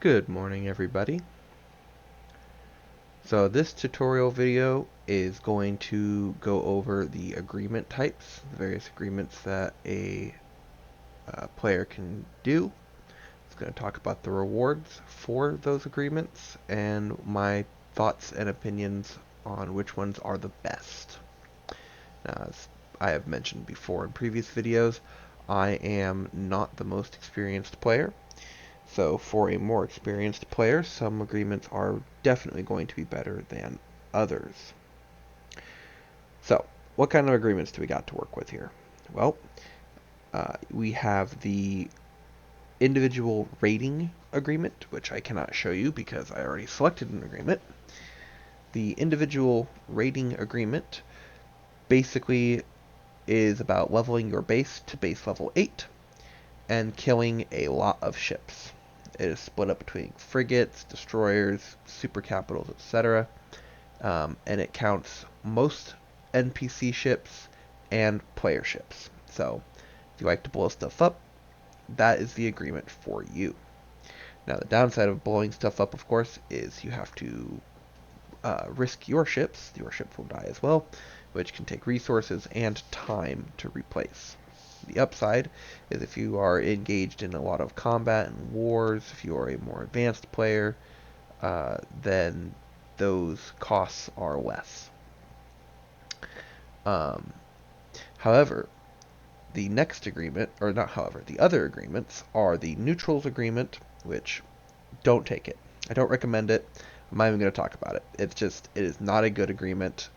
Good morning, everybody. So this tutorial video is going to go over the agreement types, the various agreements that a player can do. It's going to talk about the rewards for those agreements and my thoughts and opinions on which ones are the best. Now, as I have mentioned before in previous videos, I am not the most experienced player. So for a more experienced player, some agreements are definitely going to be better than others. So, what kind of agreements do we got to work with here? Well, we have the individual rating agreement, which I cannot show you because I already selected an agreement. The individual rating agreement basically is about leveling your base to base level 8 and killing a lot of ships. It is split up between frigates, destroyers, super capitals, etc. And it counts most NPC ships and player ships. So, if you like to blow stuff up, that is the agreement for you. Now, the downside of blowing stuff up, of course, is you have to risk your ships. Your ships will die as well, which can take resources and time to replace. The upside is if you are engaged in a lot of combat and wars, if you are a more advanced player, then those costs are less. Um, However, the next agreement, or not however, the other agreements are the neutrals agreement, which don't take it. I don't recommend it. I'm not even going to talk about it. It is not a good agreement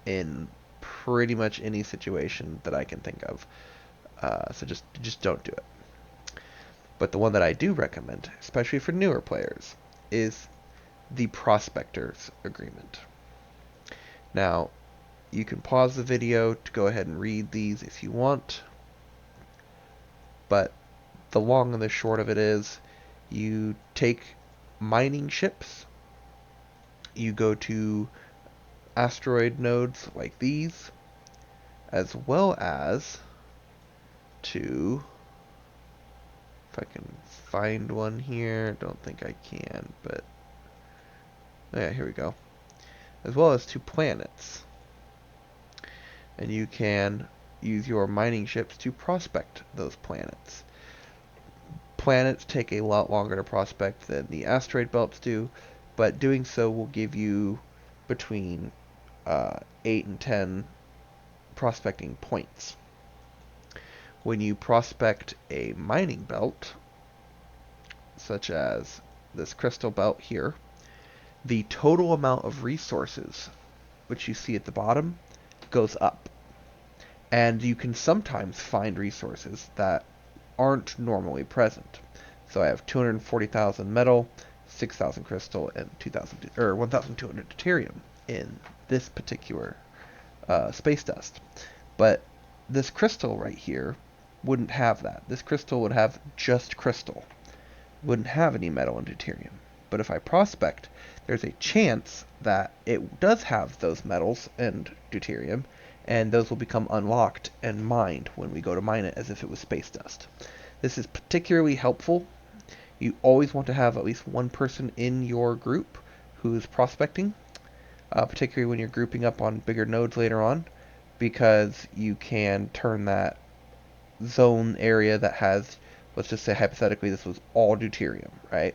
in pretty much any situation that I can think of. So just don't do it. But the one that I do recommend, especially for newer players, is the Prospectors agreement. Now, you can pause the video to go ahead and read these if you want, but the long and the short of it is you take mining ships, you go to asteroid nodes like these, as well as to, if I can find one here, don't think I can, but yeah, here we go, as well as to planets. And you can use your mining ships to prospect those planets. Planets take a lot longer to prospect than the asteroid belts do, but doing so will give you between 8 and 10 prospecting points. When you prospect a mining belt, such as this crystal belt here, the total amount of resources, which you see at the bottom, goes up. And you can sometimes find resources that aren't normally present. So I have 240,000 metal, 6,000 crystal, and 1,200 deuterium in this particular space dust. But this crystal right here wouldn't have that. This crystal would have just crystal. Wouldn't have any metal and deuterium. But if I prospect, there's a chance that it does have those metals and deuterium, and those will become unlocked and mined when we go to mine it as if it was space dust. This is particularly helpful. You always want to have at least one person in your group who's prospecting, particularly when you're grouping up on bigger nodes later on, because you can turn that zone area that has, let's just say hypothetically this was all deuterium, right?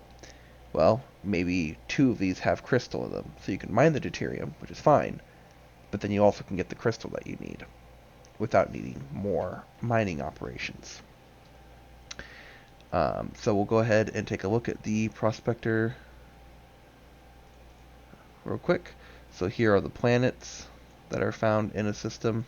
Well, maybe 2 of these have crystal in them, so you can mine the deuterium, which is fine, but then you also can get the crystal that you need without needing more mining operations. So we'll go ahead and take a look at the prospector real quick. So here are the planets that are found in a system.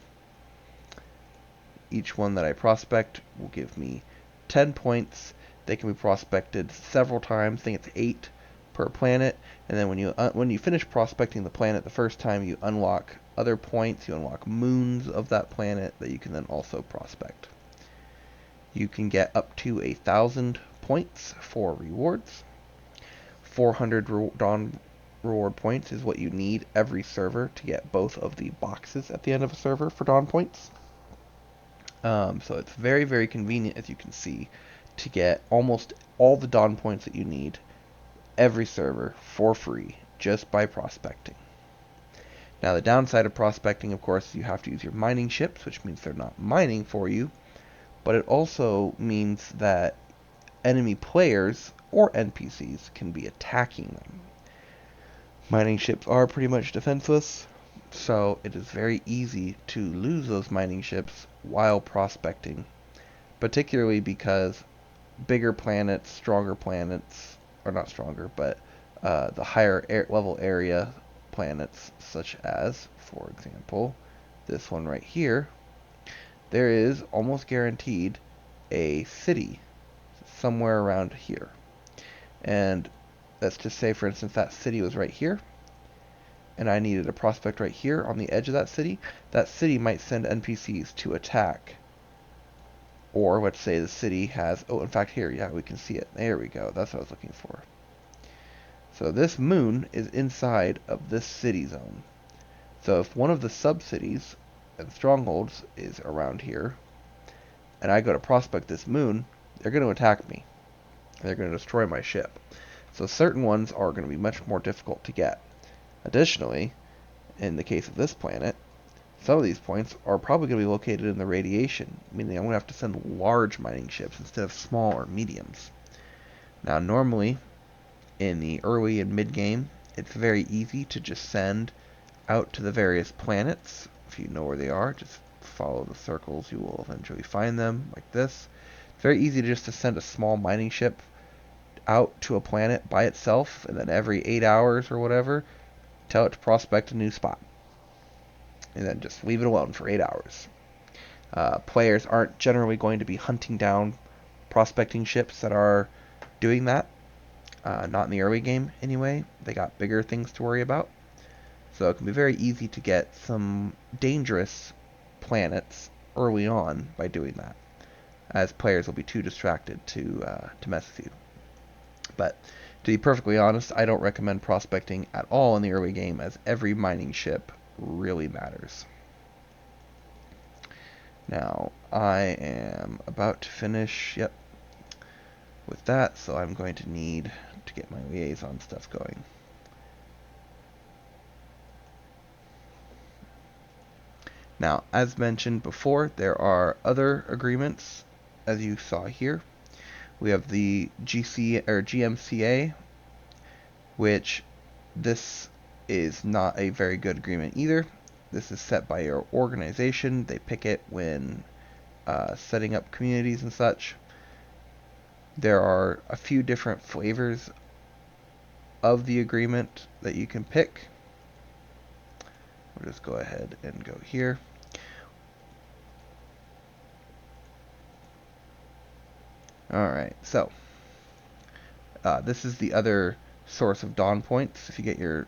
Each one that I prospect will give me 10 points. They can be prospected several times. I think it's 8 per planet. And then when you finish prospecting the planet the first time, you unlock other points. You unlock moons of that planet that you can then also prospect. You can get up to 1,000 points for rewards. 400 Dawn reward points is what you need every server to get both of the boxes at the end of a server for Dawn points. So it's very, very convenient, as you can see, to get almost all the Dawn points that you need every server for free just by prospecting. Now, the downside of prospecting, of course, you have to use your mining ships, which means they're not mining for you, but it also means that enemy players or NPCs can be attacking them. Mining ships are pretty much defenseless, so it is very easy to lose those mining ships while prospecting, particularly because bigger planets, stronger planets, or not stronger, but the higher level area planets, such as, for example, this one right here, there is almost guaranteed a city somewhere around here. And let's just say, for instance, that city was right here, and I needed a prospect right here on the edge of that city might send NPCs to attack. Or let's say the city has, oh, in fact here, yeah, we can see it. There we go, that's what I was looking for. So this moon is inside of this city zone. So if one of the sub-cities and strongholds is around here, and I go to prospect this moon, they're going to attack me. They're going to destroy my ship. So certain ones are going to be much more difficult to get. Additionally, in the case of this planet, some of these points are probably going to be located in the radiation, meaning I'm going to have to send large mining ships instead of small or mediums. Now, normally, in the early and mid-game, it's very easy to just send out to the various planets. If you know where they are, just follow the circles, you will eventually find them, like this. It's very easy just to send a small mining ship out to a planet by itself, and then every 8 hours or whatever, tell it to prospect a new spot. And then just leave it alone for 8 hours. Players aren't generally going to be hunting down prospecting ships that are doing that. Not in the early game, anyway. They got bigger things to worry about. So it can be very easy to get some dangerous planets early on by doing that, as players will be too distracted to mess with you. But to be perfectly honest, I don't recommend prospecting at all in the early game, as every mining ship really matters. Now, I am about to finish, with that, so I'm going to need to get my liaison stuff going. Now, as mentioned before, there are other agreements, as you saw here. We have the GMCA, which this is not a very good agreement either. This is set by your organization. They pick it when setting up communities and such. There are a few different flavors of the agreement that you can pick. We'll just go ahead and go here. Alright, so this is the other source of dawn points. If you get your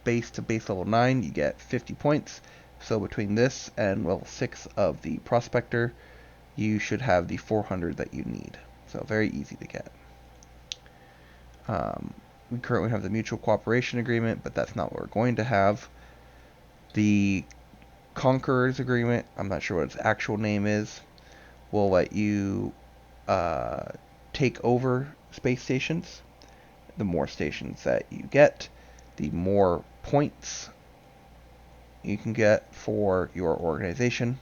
base to base level 9, you get 50 points. So between this and level 6 of the Prospector, you should have the 400 that you need. So very easy to get. We currently have the Mutual Cooperation Agreement, but that's not what we're going to have. The Conqueror's Agreement, I'm not sure what its actual name is, will let you take over space stations. The more stations that you get, the more points you can get for your organization.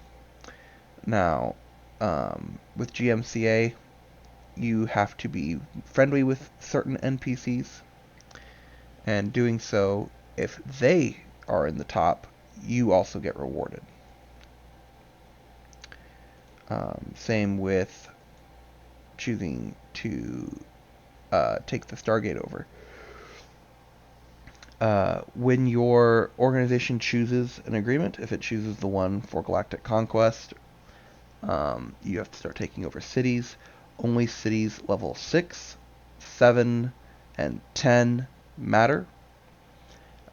Now, with GMCA, you have to be friendly with certain NPCs, and doing so, if they are in the top, you also get rewarded. Same with choosing to take the Stargate over. When your organization chooses an agreement, if it chooses the one for Galactic Conquest, you have to start taking over cities. Only cities level 6, 7, and 10 matter.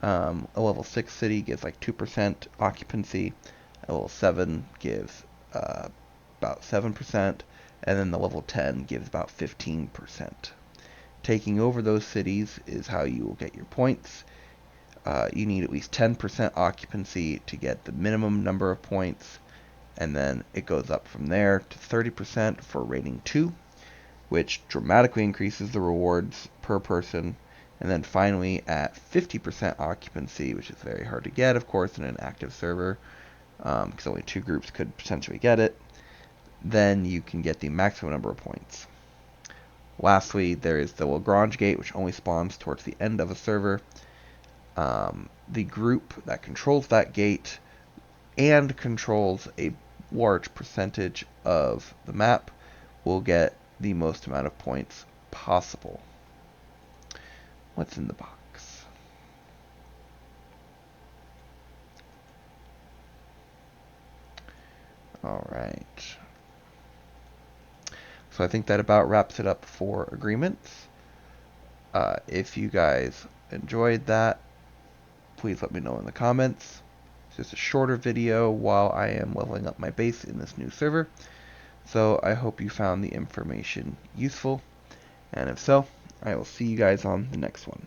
A level 6 city gives like 2% occupancy. A level 7 gives about 7%. And then the level 10 gives about 15%. Taking over those cities is how you will get your points. You need at least 10% occupancy to get the minimum number of points, and then it goes up from there to 30% for rating 2, which dramatically increases the rewards per person And then finally, at 50% occupancy, which is very hard to get, of course, in an active server, because only 2 groups could potentially get it, then you can get the maximum number of points. Lastly, there is the Lagrange gate, which only spawns towards the end of a server. The group that controls that gate and controls a large percentage of the map will get the most amount of points possible. What's in the box? Alright. So I think that about wraps it up for agreements. If you guys enjoyed that, please let me know in the comments. It's just a shorter video while I am leveling up my base in this new server. So I hope you found the information useful, and if so, I will see you guys on the next one.